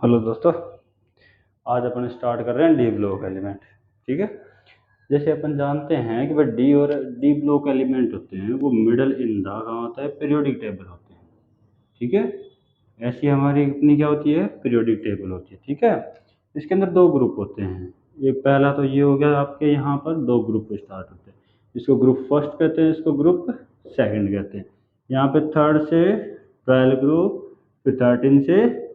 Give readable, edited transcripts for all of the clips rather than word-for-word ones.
Hello दोस्तों। आज अपन start कर रहे हैं डी ब्लॉक एलिमेंट। ठीक है। जैसे अपन जानते हैं कि भाई डी और डी ब्लॉक एलिमेंट होते हैं वो मिडल इन द कहाँ होता है, पीरियोडिक टेबल होते हैं। ठीक है। ऐसी हमारी अपनी क्या होती है, पीरियोडिक टेबल होती है। ठीक है। इसके अंदर दो ग्रुप होते हैं। एक पहला तो ये हो गया, आपके यहाँ पर दो ग्रुप स्टार्ट होते हैं। इसको ग्रुप फर्स्ट कहते हैं, इसको ग्रुप सेकंड कहते हैं। यहाँ पे थर्ड से 12 ग्रुप, फिर 13 से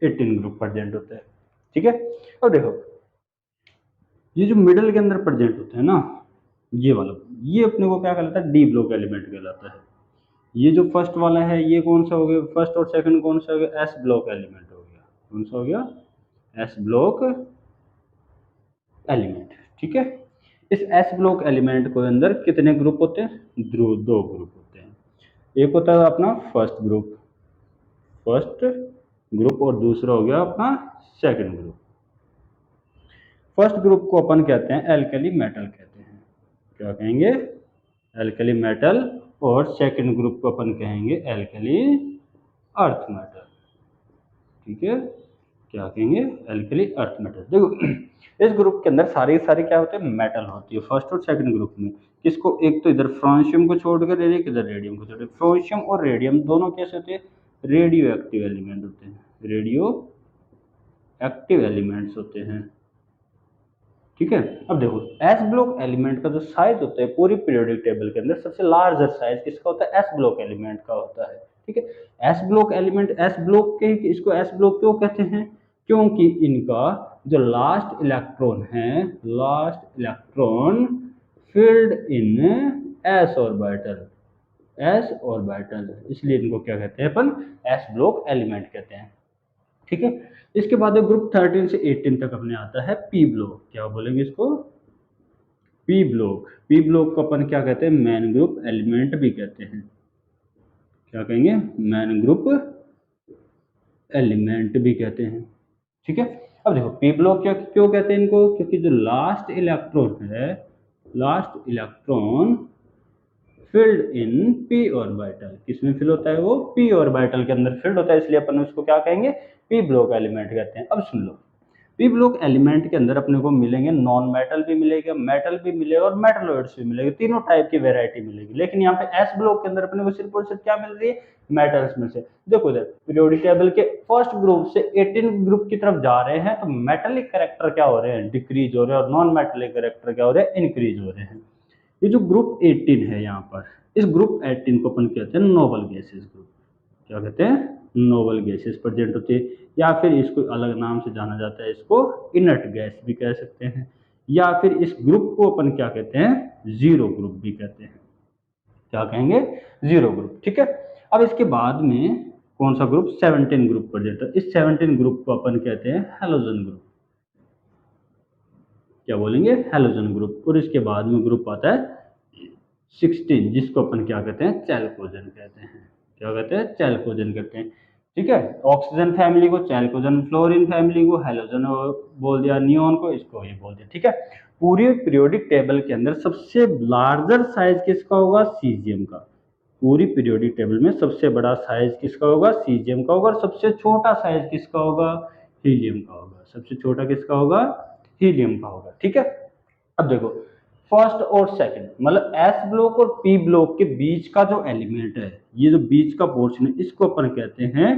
18 ग्रुप प्रेजेंट होते हैं। ठीक है। अब देखो, ये जो मिडल के अंदर प्रेजेंट होते हैं ना, ये वाला, ये अपने को क्या कहलाता है, डी ब्लॉक एलिमेंट कहलाता है। ये जो फर्स्ट वाला है ये कौन सा हो गया, फर्स्ट और सेकंड कौन सा हो गया, एस ब्लॉक एलिमेंट हो गया। कौन सा हो गया, एस ब्लॉक एलिमेंट। ठीक है। इस एस ब्लॉक एलिमेंट के अंदर कितने ग्रुप होते हैं, दो ग्रुप होते हैं। एक होता है अपना फर्स्ट ग्रुप और दूसरा हो गया अपना सेकंड ग्रुप। फर्स्ट ग्रुप को अपन कहते हैं एल्कली मेटल कहते हैं। क्या कहेंगे, एल्कली मेटल। और सेकंड ग्रुप को अपन कहेंगे एल्कली अर्थ मेटल। ठीक है। क्या कहेंगे, एल्कली अर्थ मेटल। देखो इस ग्रुप के अंदर सारे सारे क्या होते हैं, मेटल होती है फर्स्ट और सेकंड ग्रुप में। किसको, एक तो इधर फ्रांशियम को छोड़कर एक इधर रेडियम को छोड़कर। फ्रांशियम और रेडियम दोनों कैसे होते हैं, रेडियो एक्टिव एलिमेंट होते हैं। रेडियो एक्टिव एलिमेंट्स होते हैं। ठीक है। अब देखो एस ब्लॉक एलिमेंट का जो साइज होता है पूरी पीरियोडिक टेबल के अंदर सबसे लार्जेस्ट साइज किसका होता है, एस ब्लॉक एलिमेंट का होता है। ठीक है। S block element, S block के इसको एस ब्लॉक क्यों कहते हैं, क्योंकि इनका जो लास्ट इलेक्ट्रॉन है, लास्ट इलेक्ट्रॉन फील्ड इन एस ऑर्बिटल, एस ऑर्बिटल, इसलिए इनको क्या कहते हैं अपन, एस ब्लॉक एलिमेंट कहते हैं। ठीक है। इसके बाद ग्रुप 13 से 18 तक अपने आता है पी ब्लॉक। क्या बोलेंगे इसको, पी ब्लॉक। पी ब्लॉक को अपन क्या कहते हैं, मैन ग्रुप एलिमेंट भी कहते हैं। क्या कहेंगे, मैन ग्रुप एलिमेंट भी कहते हैं। ठीक है। अब देखो पी ब्लॉक क्या क्यों कहते हैं इनको, क्योंकि जो लास्ट इलेक्ट्रॉन है, last electron filled in P orbital, किसमें फिल होता है वो, पी ऑर्बिटल के अंदर फिल्ड होता है, इसलिए अपन उसको क्या कहेंगे, पी ब्लॉक एलिमेंट कहते हैं। अब सुन लो, पी ब्लॉक एलिमेंट के अंदर अपने को मिलेंगे नॉन मेटल भी मिलेगा, मेटल भी मिलेगा और मेटलॉइड्स भी मिलेगा, तीनों टाइप की वैरायटी मिलेगी। लेकिन यहाँ पे एस ब्लॉक के अंदर अपने को सिर्फ और सिर्फ क्या मिल रही है, मेटल्स में से। देखो इधर पीरियोडिक टेबल के फर्स्ट ग्रुप से 18 ग्रुप की तरफ जा रहे हैं तो मेटेलिक कैरेक्टर क्या हो रहे हैं, डिक्रीज हो रहे हैं, और नॉन मेटेलिक कैरेक्टर क्या हो रहे हैं, इंक्रीज हो रहे हैं। ये जो ग्रुप 18 है यहाँ पर, इस ग्रुप 18 को अपन कहते हैं नोबल गैसेस ग्रुप। क्या कहते हैं, नोबल गैसेस प्रेजेंट होती है, या फिर इसको अलग नाम से जाना जाता है, इसको इनर्ट गैस भी कह सकते हैं, या फिर इस ग्रुप को अपन क्या कहते हैं, जीरो ग्रुप भी कहते हैं। क्या कहेंगे, जीरो ग्रुप। ठीक है। अब इसके बाद में कौन सा ग्रुप, 17 ग्रुप प्रेजेंट है। इस 17 ग्रुप को अपन कहते हैं हेलोजन ग्रुप। क्या बोलेंगे, हेलोजन ग्रुप। और इसके बाद में ग्रुप आता है 16, जिसको अपन क्या कहते हैं, चैल्कोजन कहते हैं। क्या कहते हैं, चैल्कोजन कहते हैं। ठीक है। ऑक्सीजन फैमिली को चैल्कोजन, फ्लोरीन फैमिली को हेलोजन बोल दिया, नियोन को इसको ये बोल दिया। ठीक है। पूरी पीरियोडिक टेबल के अंदर सबसे लार्जर साइज किसका होगा, सीजियम का। पूरी पीरियोडिक टेबल में सबसे बड़ा साइज किसका होगा, सीजियम का होगा, और सबसे छोटा साइज किसका होगा, हीलियम का होगा। सबसे छोटा किसका होगा, हीलियम का होगा। ठीक है। अब देखो फर्स्ट और सेकंड, मतलब एस ब्लॉक और पी ब्लॉक के बीच का जो एलिमेंट है, ये जो बीच का पोर्शन है, इसको अपन कहते हैं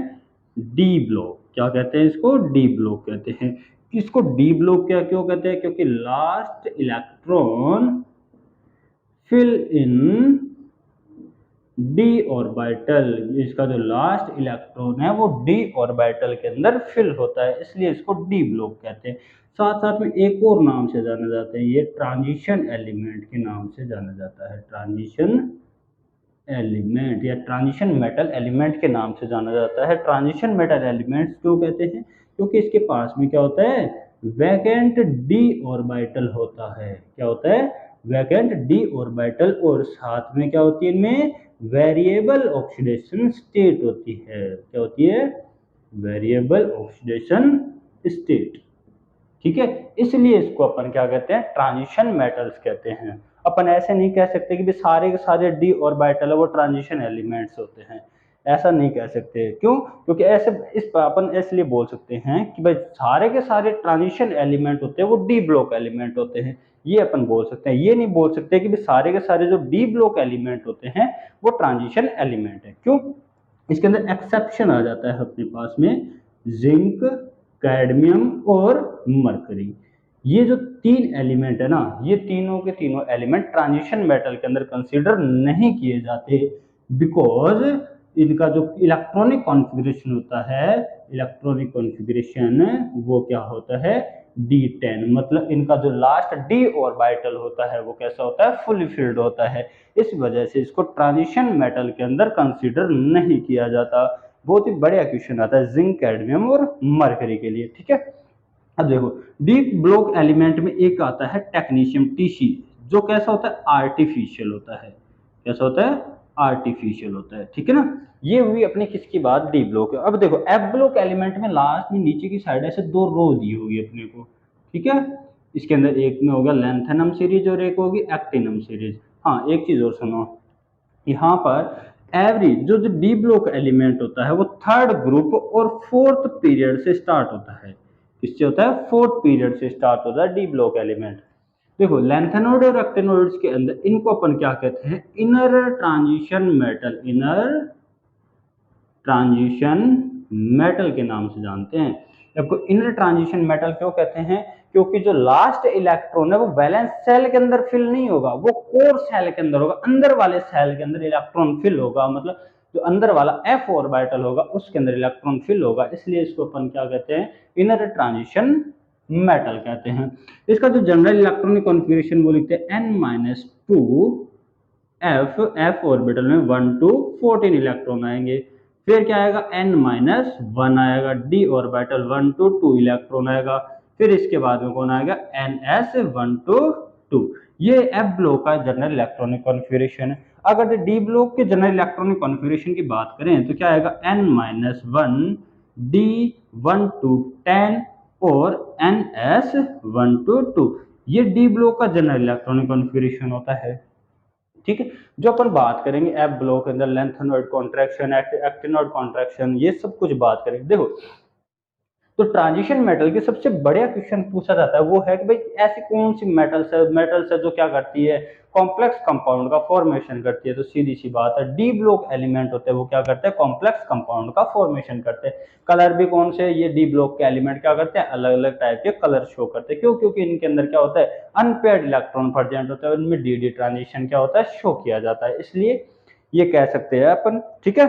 डी ब्लॉक। क्या कहते हैं इसको, डी ब्लॉक कहते हैं। इसको डी ब्लॉक क्या क्यों कहते हैं, क्योंकि last electron fill in D orbital, इसका जो लास्ट इलेक्ट्रॉन है वो डी ऑर्बिटल के अंदर फिल होता है, इसलिए इसको डी ब्लॉक कहते हैं। साथ साथ में एक और नाम से जाना जाता है, ये ट्रांजिशन एलिमेंट के नाम से जाना जाता है। ट्रांजिशन एलिमेंट या ट्रांजिशन मेटल एलिमेंट के नाम से जाना जाता है। ट्रांजिशन मेटल एलिमेंट्स क्यों कहते हैं, क्योंकि इसके पास में क्या होता है, वैकेंट डी ऑर्बिटल होता है। क्या होता है, वैकेंट डी ऑर्बिटल, और साथ में क्या होती है इनमें, वेरिएबल ऑक्सीडेशन स्टेट होती है। क्या होती है, वेरिएबल ऑक्सीडेशन स्टेट। ठीक है। इसलिए इसको अपन क्या कहते हैं, ट्रांजिशन मेटल्स कहते हैं। अपन ऐसे नहीं कह सकते कि भी सारे के सारे डी ऑर्बिटल है वो ट्रांजिशन एलिमेंट्स होते हैं। ऐसा नहीं कह सकते। क्यों? क्योंकि ऐसे इस अपन इसलिए बोल सकते हैं कि भाई सारे के सारे ट्रांजिशन एलिमेंट होते हैं वो डी ब्लॉक एलिमेंट होते हैं, ये अपन बोल सकते हैं। ये नहीं बोल सकते कि भाई सारे के सारे जो डी ब्लॉक एलिमेंट होते हैं वो ट्रांजिशन एलिमेंट है। क्यों? इसके अंदर एक्सेप्शन आ जाता है अपने पास में जिंक, कैडमियम और मरकरी। ये जो तीन एलिमेंट है ना, ये तीनों के तीनों एलिमेंट ट्रांजिशन मेटल के अंदर कंसीडर नहीं किए जाते, बिकॉज इनका जो इलेक्ट्रॉनिक कॉन्फ़िगरेशन होता है, इलेक्ट्रॉनिक कॉन्फ़िगरेशन वो क्या होता है, D10, मतलब इनका जो लास्ट d ऑर्बिटल होता है वो कैसा होता है, फुली फिल्ड होता है। इस वजह से इसको ट्रांजिशन मेटल के अंदर कंसीडर नहीं किया जाता। बहुत ही बढ़िया क्वेश्चन आता है जिंक, कैडमियम और मरकरी के लिए, ठीक है। अब देखो डी ब्लॉक एलिमेंट में एक आता है टेक्नीशियम Tc, जो कैसा होता है, आर्टिफिशियल होता है। कैसा होता है, आर्टिफिशियल होता है, ठीक है ना। ये हुई अपनी किसकी बात, डी ब्लॉक। अब देखो एफ ब्लॉक एलिमेंट में लास्ट में नीचे की साइड ऐसे दो रो दी होगी अपने को, ठीक है। इसके अंदर एक में होगा लैंथेनम सीरीज और एक होगी एक्टिनम सीरीज। हाँ एक चीज और सुनो, यहाँ पर एवरी जो डी ब्लॉक एलिमेंट होता है वो थर्ड ग्रुप और फोर्थ पीरियड से स्टार्ट होता है। किससे होता है, फोर्थ पीरियड से स्टार्ट होता है डी ब्लॉक एलिमेंट। देखो लैंथेनोइड और एक्टिनोइड्स के अंदर इनको अपन क्या कहते हैं, inner transition metal, inner transition metal के नाम से जानते हैं। आपको इनर ट्रांजिशन मेटल क्यों कहते हैं, क्योंकि जो लास्ट इलेक्ट्रॉन है वो वैलेंस सेल के अंदर फिल नहीं होगा, वो कोर सेल के अंदर होगा, अंदर वाले सेल के अंदर इलेक्ट्रॉन फिल होगा, मतलब जो अंदर वाला f ऑर्बिटल होगा उसके अंदर इलेक्ट्रॉन फिल होगा, इसलिए इसको अपन क्या कहते हैं, इनर ट्रांजिशन मेटल कहते हैं। इसका जो जनरल इलेक्ट्रॉनिक कॉन्फ़िगरेशन वो लिखते हैं n-2 f ऑर्बिटल में 1 to 14 इलेक्ट्रॉन आएंगे। फिर क्या आएगा, n-1 आएगा, d ऑर्बिटल 1 to 2 इलेक्ट्रॉन आएगा। फिर इसके बाद में कौन आएगा, ns 1 to 2। ये f ब्लॉक का जनरल इलेक्ट्रॉनिक कॉन्फ़िगरेशन है। अगर डी ब्लॉक के जनरल इलेक्ट्रॉनिक कॉन्फ़िगरेशन की बात करें तो क्या आएगा, n-1 d 1 to 10 और ns 1 to 2। ये डी ब्लॉक का जनरल इलेक्ट्रॉनिक कॉन्फ़िगरेशन होता है, ठीक है। जो अपन बात करेंगे एफ ब्लॉक के अंदर लेंथेनॉइड कॉन्ट्रैक्शन, एक्टिनॉइड कॉन्ट्रैक्शन, ये सब कुछ बात करेंगे। देखो तो ट्रांजिशन मेटल के सबसे बढ़िया क्वेश्चन पूछा जाता है वो है कि भाई ऐसी कौन सी मेटल्स है जो क्या करती है, कॉम्प्लेक्स कंपाउंड का फॉर्मेशन करती है। तो सीधी सी बात है, डी ब्लॉक एलिमेंट होते हैं वो क्या करते हैं, कॉम्प्लेक्स कंपाउंड का फॉर्मेशन करते हैं। कलर भी कौन से, ये डी ब्लॉक के एलिमेंट क्या करते हैं, अलग अलग टाइप के कलर शो करते हैं। क्यों? क्योंकि इनके अंदर क्या होता है, अनपेयर्ड इलेक्ट्रॉन प्रेजेंट होता है, उनमें डी डी ट्रांजिशन क्या होता है, शो किया जाता है, इसलिए ये कह सकते हैं अपन, ठीक है।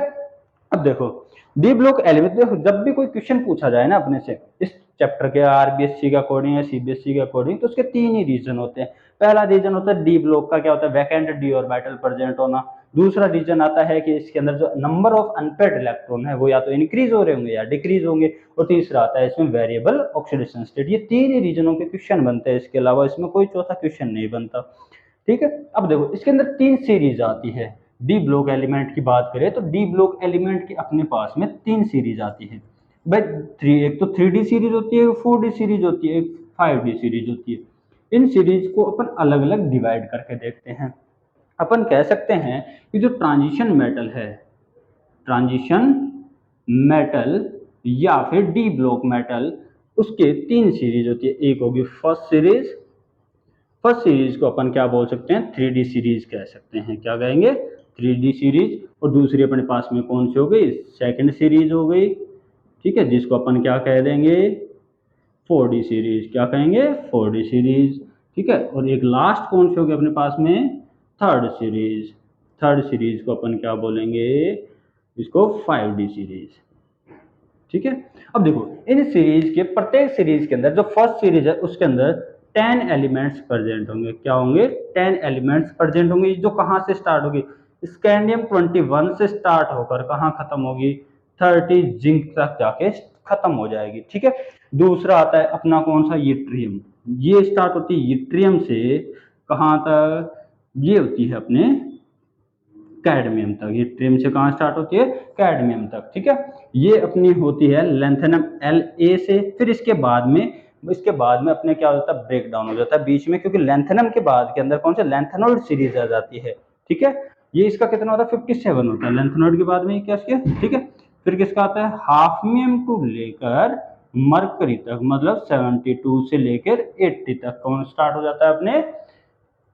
अब देखो डी ब्लॉक एलिमेंट, देखो जब भी कोई क्वेश्चन पूछा जाए ना अपने से इस चैप्टर के आरबीएससी के अकॉर्डिंग या सीबीएसई के अकॉर्डिंग, तो उसके तीन ही रीजन होते हैं। पहला रीजन होता है डी ब्लॉक का क्या होता है, वैकेंट डी ऑर्बिटल प्रेजेंट होना। दूसरा रीजन आता है कि इसके अंदर जो नंबर ऑफ अनपेयर्ड इलेक्ट्रॉन है वो या तो इंक्रीज हो रहे होंगे या डिक्रीज होंगे। और तीसरा आता है इसमें वेरिएबल ऑक्सीडेशन स्टेट। ये तीन ही रीजनों के क्वेश्चन बनते हैं, इसके अलावा इसमें कोई चौथा क्वेश्चन नहीं बनता, ठीक है। अब देखो इसके अंदर तीन सीरीज आती है। डी ब्लॉक एलिमेंट की बात करें तो डी ब्लॉक एलिमेंट की अपने पास में तीन सीरीज आती है भाई, एक तो 3D सीरीज होती है, 4D सीरीज होती है, एक 5D सीरीज होती है। इन सीरीज को अपन अलग अलग डिवाइड करके देखते हैं। अपन कह सकते हैं कि जो ट्रांजिशन मेटल है, ट्रांजिशन मेटल या फिर डी ब्लॉक मेटल, उसके तीन सीरीज होती है। एक होगी फर्स्ट सीरीज, फर्स्ट सीरीज को अपन क्या बोल सकते हैं, 3D सीरीज कह सकते हैं। क्या कहेंगे, 3D सीरीज। और दूसरी अपने पास में कौन सी हो गई, सेकंड सीरीज हो गई, ठीक है, जिसको अपन क्या कह देंगे, 4D सीरीज। क्या कहेंगे, 4D सीरीज, ठीक है। और एक लास्ट कौन सी होगी अपने पास में, थर्ड सीरीज। थर्ड सीरीज को अपन क्या बोलेंगे, इसको 5D सीरीज, ठीक है। अब देखो इन सीरीज के प्रत्येक सीरीज के अंदर जो फर्स्ट सीरीज है उसके अंदर 10 एलिमेंट्स प्रेजेंट होंगे। क्या होंगे, 10 एलिमेंट्स प्रेजेंट होंगे, जो कहाँ से स्टार्ट होगी, स्कैंडियम 21 से स्टार्ट होकर कहाँ खत्म होगी, 30 जिंक तक जाके खत्म हो जाएगी, ठीक है। दूसरा आता है अपना कौन सा, यट्रियम। ये स्टार्ट होती है यट्रियम से कहाँ तक, ये होती है अपने कैडमियम तक। ये ट्रिम से कहाँ स्टार्ट होती है, कैडमियम तक, ठीक है। ये अपनी होती है लेंथेनम La से। फिर इसके बाद में अपने क्या हो जाता है, ब्रेक डाउन हो जाता है बीच में, क्योंकि लेंथेनम के बाद के अंदर कौन से, लेंथेनॉइड सीरीज आ जाती है, ठीक है। ये इसका कितना होता है 57 होता है, लेंथ नोड के बाद में ये क्या इसके, ठीक है। फिर किसका आता है हाफनियम टू लेकर मरकरी तक, मतलब 72 से लेकर 80 तक कौन स्टार्ट हो जाता है अपने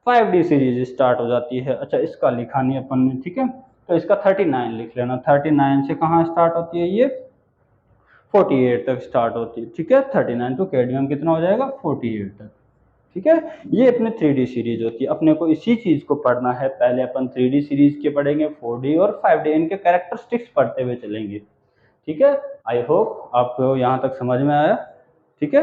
5D सीरीज स्टार्ट हो जाती है। अच्छा इसका लिखा नहीं अपन ने, ठीक है, तो इसका 39 लिख लेना, 39 से कहाँ स्टार्ट होती है ये 48 तक स्टार्ट होती है, ठीक है। 39 टू कैडमियम कितना हो जाएगा 48 तक, ठीक है। ये अपने 3D सीरीज होती है। अपने को इसी चीज को पढ़ना है, पहले अपन 3D सीरीज के पढ़ेंगे, 4D और 5D इनके कैरेक्टरिस्टिक्स पढ़ते हुए चलेंगे, ठीक है। आई होप आपको यहाँ तक समझ में आया, ठीक है।